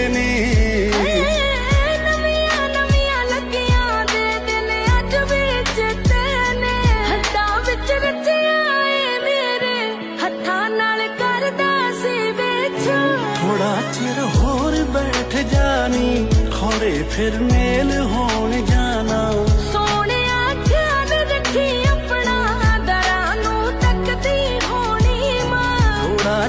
ने। नवियां नवियां लगियां दे दिन अज भी चेते ने। हत्थां विच रचिया ए मेरे हत्थां नाल करदा सी बेचा। थोड़ा चिर होर बैठ जानी खौरे फिर मेल होण जानी।